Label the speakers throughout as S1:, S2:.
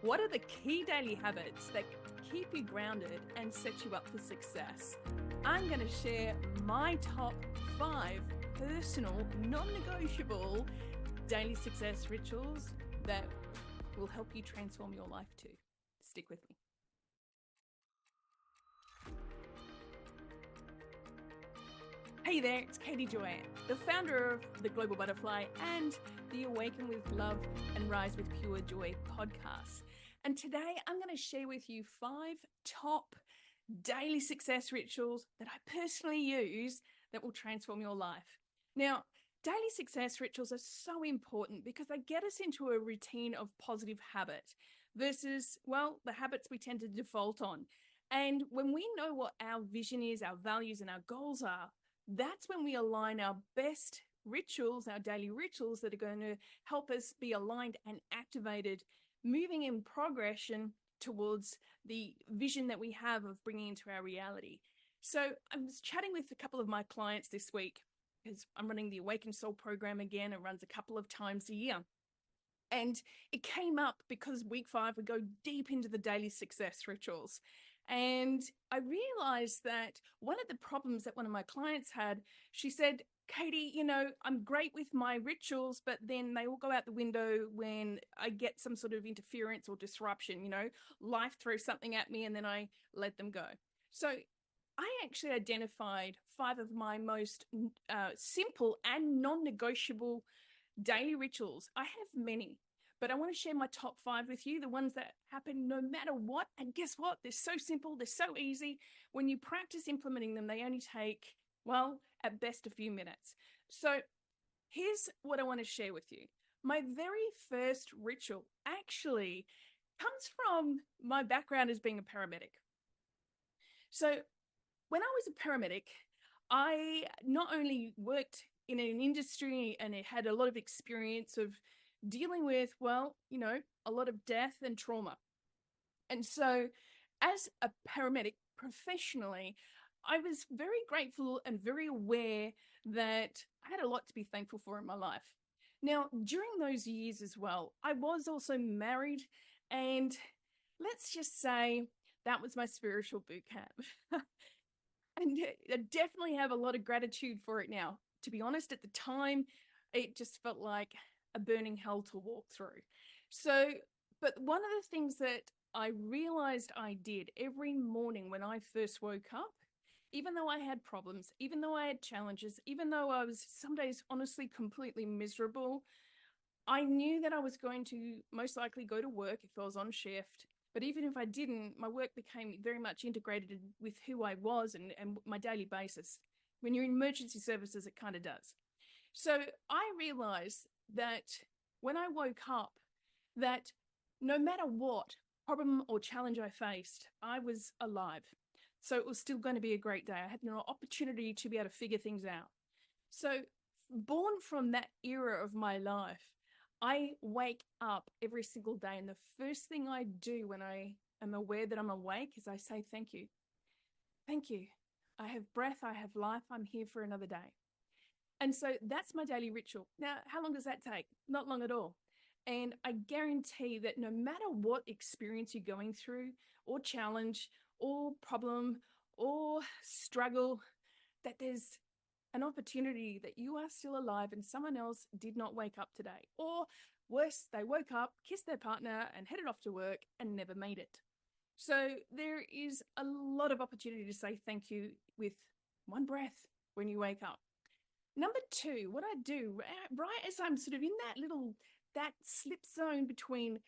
S1: What are the key daily habits that keep you grounded and set you up for success? I'm going to share my top 5 personal, non-negotiable daily success rituals that will help you transform your life too. Stick with me. Hey there, it's Katie Joy, the founder of The Global Butterfly and the Awaken with Love and Rise with Pure Joy podcast. And today I'm going to share with you 5 top daily success rituals that I personally use that will transform your life. Now, daily success rituals are so important because they get us into a routine of positive habit versus, well, the habits we tend to default on. And when we know what our vision is, our values and our goals are, that's when we align our best rituals, our daily rituals that are going to help us be aligned and activated, moving in progression towards the vision that we have of bringing into our reality. So I was chatting with a couple of my clients this week because I'm running the Awakened Soul program again. It runs a couple of times a year. And it came up because week 5, we go deep into the daily success rituals. And I realized that one of the problems that one of my clients had, she said, Katie, I'm great with my rituals, but then they all go out the window when I get some sort of interference or disruption, life throws something at me and then I let them go. So I actually identified 5 of my most simple and non-negotiable daily rituals. I have many, but I want to share my top 5 with you, the ones that happen no matter what. And guess what? They're so simple. They're so easy. When you practice implementing them, they only take, well, at best a few minutes. So here's what I want to share with you. My very first ritual actually comes from my background as being a paramedic. So when I was a paramedic, I not only worked in an industry and it had a lot of experience of dealing with, a lot of death and trauma. And so as a paramedic professionally, I was very grateful and very aware that I had a lot to be thankful for in my life. Now, during those years as well, I was also married, and let's just say that was my spiritual boot camp. And I definitely have a lot of gratitude for it now. To be honest, at the time, it just felt like a burning hell to walk through. So, but one of the things that I realized I did every morning when I first woke up, even though I had problems, even though I had challenges, even though I was some days honestly completely miserable, I knew that I was going to most likely go to work if I was on shift. But even if I didn't, my work became very much integrated with who I was and my daily basis. When you're in emergency services, it kind of does. So I realized that when I woke up, that no matter what problem or challenge I faced, I was alive. So it was still going to be a great day. I had an opportunity to be able to figure things out. So born from that era of my life, I wake up every single day, and the first thing I do when I am aware that I'm awake is I say, thank you. Thank you. I have breath, I have life, I'm here for another day. And so that's my daily ritual. Now, how long does that take? Not long at all. And I guarantee that no matter what experience you're going through, or challenge, or problem, or struggle, that there's an opportunity that you are still alive and someone else did not wake up today. Or worse, they woke up, kissed their partner and headed off to work and never made it. So there is a lot of opportunity to say thank you with one breath when you wake up. Number 2, what I do right as I'm sort of in that slip zone between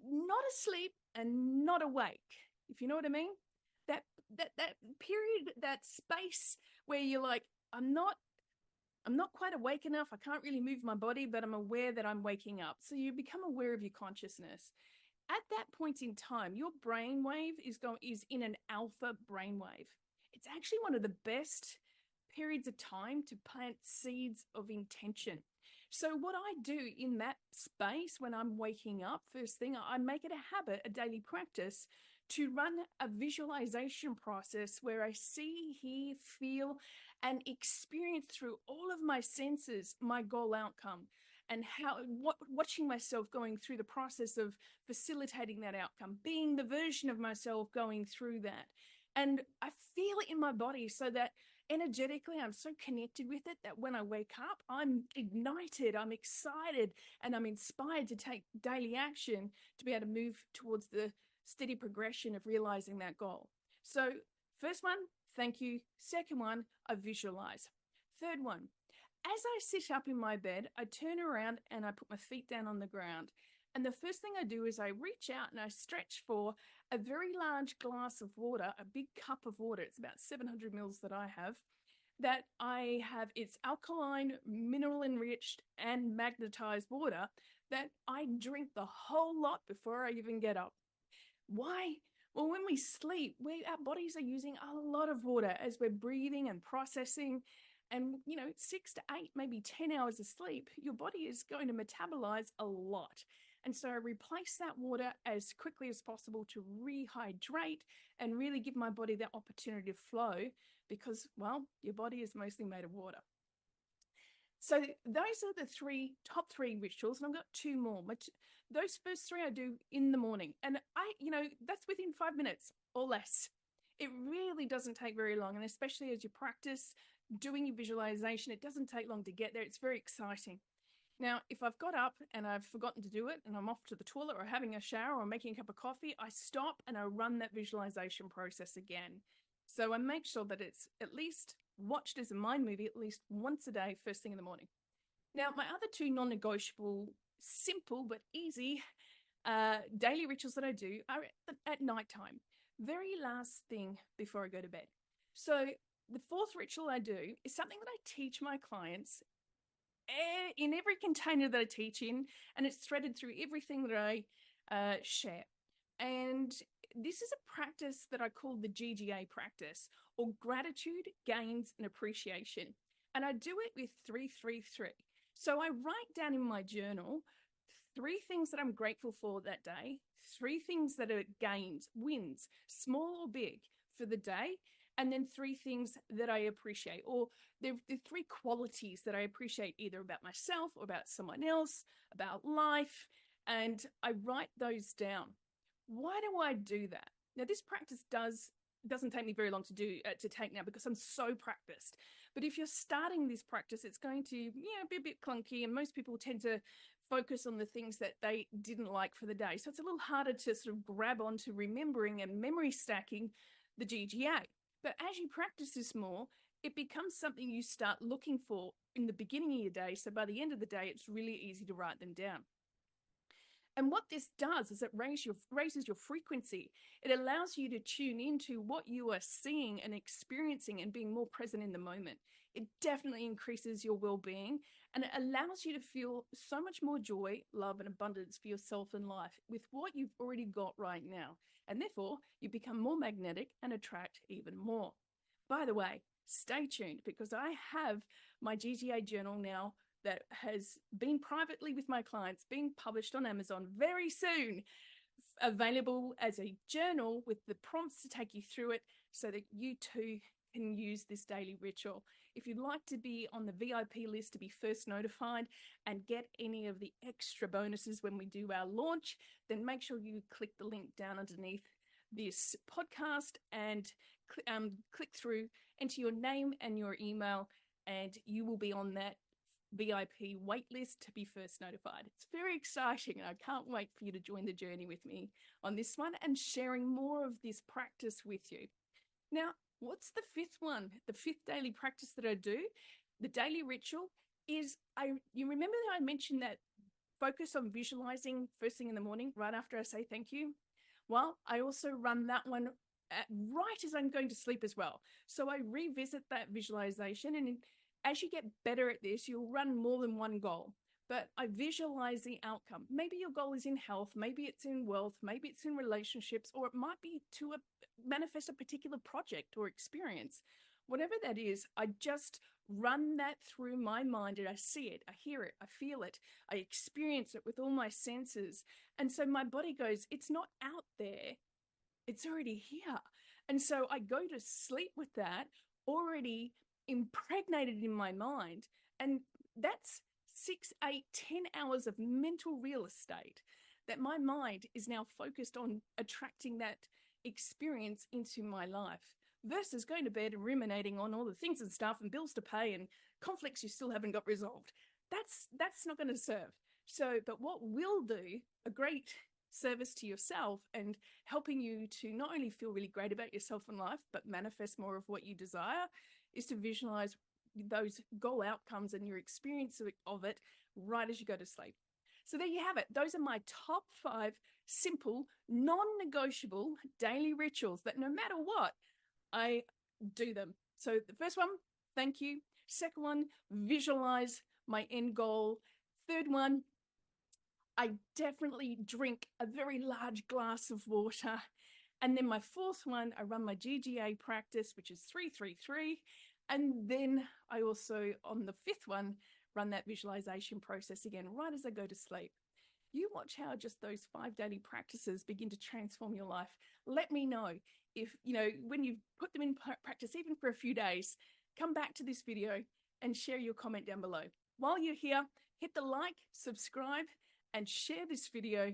S1: not asleep and not awake, if you know what I mean, that period, that space where you're like, I'm not quite awake enough. I can't really move my body, but I'm aware that I'm waking up. So you become aware of your consciousness. At that point in time, your brainwave is in an alpha brainwave. It's actually one of the best periods of time to plant seeds of intention. So what I do in that space when I'm waking up, first thing, I make it a habit, a daily practice, to run a visualization process where I see, hear, feel, and experience through all of my senses my goal outcome. and watching myself going through the process of facilitating that outcome, being the version of myself going through that. And I feel it in my body, so that energetically I'm so connected with it that when I wake up, I'm ignited, I'm excited, and I'm inspired to take daily action to be able to move towards the steady progression of realizing that goal. So first one, thank you. Second one, I visualize. Third one, as I sit up in my bed, I turn around and I put my feet down on the ground. And the first thing I do is I reach out and I stretch for a very large glass of water, a big cup of water. It's about 700 mils that I have. It's alkaline, mineral enriched, and magnetized water that I drink the whole lot before I even get up. Why? Well, when we sleep, our bodies are using a lot of water as we're breathing and processing. And, 6 to 8, maybe 10 hours of sleep, your body is going to metabolize a lot. And so I replace that water as quickly as possible to rehydrate and really give my body that opportunity to flow, because, well, your body is mostly made of water. So those are the top three rituals, and I've got two more. Those first three I do in the morning, and that's within 5 minutes or less. It really doesn't take very long, and especially as you practice doing your visualization, it doesn't take long to get there. It's very exciting. Now, if I've got up and I've forgotten to do it and I'm off to the toilet or having a shower or making a cup of coffee, I stop and I run that visualization process again. So I make sure that it's at least watched as a mind movie at least once a day, first thing in the morning. Now, my other two non-negotiable, simple but easy daily rituals that I do are at nighttime. Very last thing before I go to bed. So the fourth ritual I do is something that I teach my clients in every container that I teach in, and it's threaded through everything that I share. And this is a practice that I call the GGA practice, or gratitude, gains, and appreciation. And I do it with 333. So I write down in my journal 3 things that I'm grateful for that day, 3 things that are gains, wins, small or big, for the day, and then 3 things that I appreciate, or the 3 qualities that I appreciate, either about myself or about someone else, about life, and I write those down. Why do I do that? Now, this practice doesn't take me very long to take now, because I'm so practiced. But if you're starting this practice, it's going to be a bit clunky, and most people tend to focus on the things that they didn't like for the day. So it's a little harder to sort of grab onto remembering and memory stacking the GGA. But as you practice this more, it becomes something you start looking for in the beginning of your day. So by the end of the day, it's really easy to write them down. And what this does is it raises your frequency. It allows you to tune into what you are seeing and experiencing and being more present in the moment. It definitely increases your well-being, and it allows you to feel so much more joy, love, and abundance for yourself and life with what you've already got right now. And therefore, you become more magnetic and attract even more. By the way, stay tuned, because I have my GGA journal now that has been privately with my clients, being published on Amazon very soon, available as a journal with the prompts to take you through it, so that you too can use this daily ritual. If you'd like to be on the VIP list to be first notified and get any of the extra bonuses when we do our launch, then make sure you click the link down underneath this podcast and click through, enter your name and your email, and you will be on that VIP waitlist to be first notified. It's very exciting, and I can't wait for you to join the journey with me on this one and sharing more of this practice with you. Now, what's the fifth one? The fifth daily practice that I do, the daily ritual, is you remember that I mentioned that focus on visualizing first thing in the morning, right after I say thank you? Well, I also run that one right as I'm going to sleep as well. So I revisit that visualization, and as you get better at this, you'll run more than one goal. But I visualize the outcome. Maybe your goal is in health, maybe it's in wealth, maybe it's in relationships, or it might be to manifest a particular project or experience. Whatever that is, I just run that through my mind, and I see it, I hear it, I feel it, I experience it with all my senses. And so my body goes, it's not out there, it's already here. And so I go to sleep with that already impregnated in my mind. And that's 6, 8, 10 hours of mental real estate that my mind is now focused on attracting that experience into my life versus going to bed and ruminating on all the things and stuff and bills to pay and conflicts you still haven't got resolved. That's not going to serve. So, but what will do a great service to yourself and helping you to not only feel really great about yourself and life, but manifest more of what you desire is to visualize those goal outcomes and your experience of it right as you go to sleep. So there you have it. Those are my top 5 simple, non-negotiable daily rituals that no matter what, I do them. So the first one, thank you. Second one, visualize my end goal. Third one, I definitely drink a very large glass of water. And then my fourth one, I run my GGA practice, which is 333. And then I also, on the fifth one, run that visualization process again, right as I go to sleep. You watch how just those 5 daily practices begin to transform your life. Let me know if, when you've put them in practice, even for a few days, come back to this video and share your comment down below. While you're here, hit the like, subscribe, and share this video,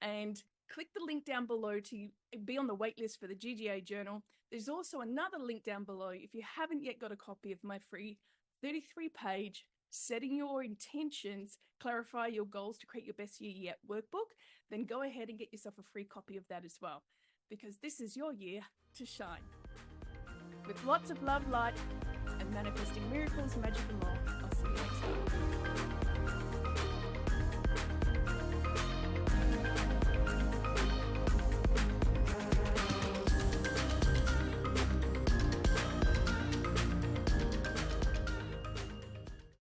S1: and click the link down below to be on the wait list for the GGA journal. There's also another link down below if you haven't yet got a copy of my free 33-page setting your intentions, clarify your goals to create your best year yet workbook. Then go ahead and get yourself a free copy of that as well, because this is your year to shine. With lots of love, light, and manifesting miracles, magic, and more.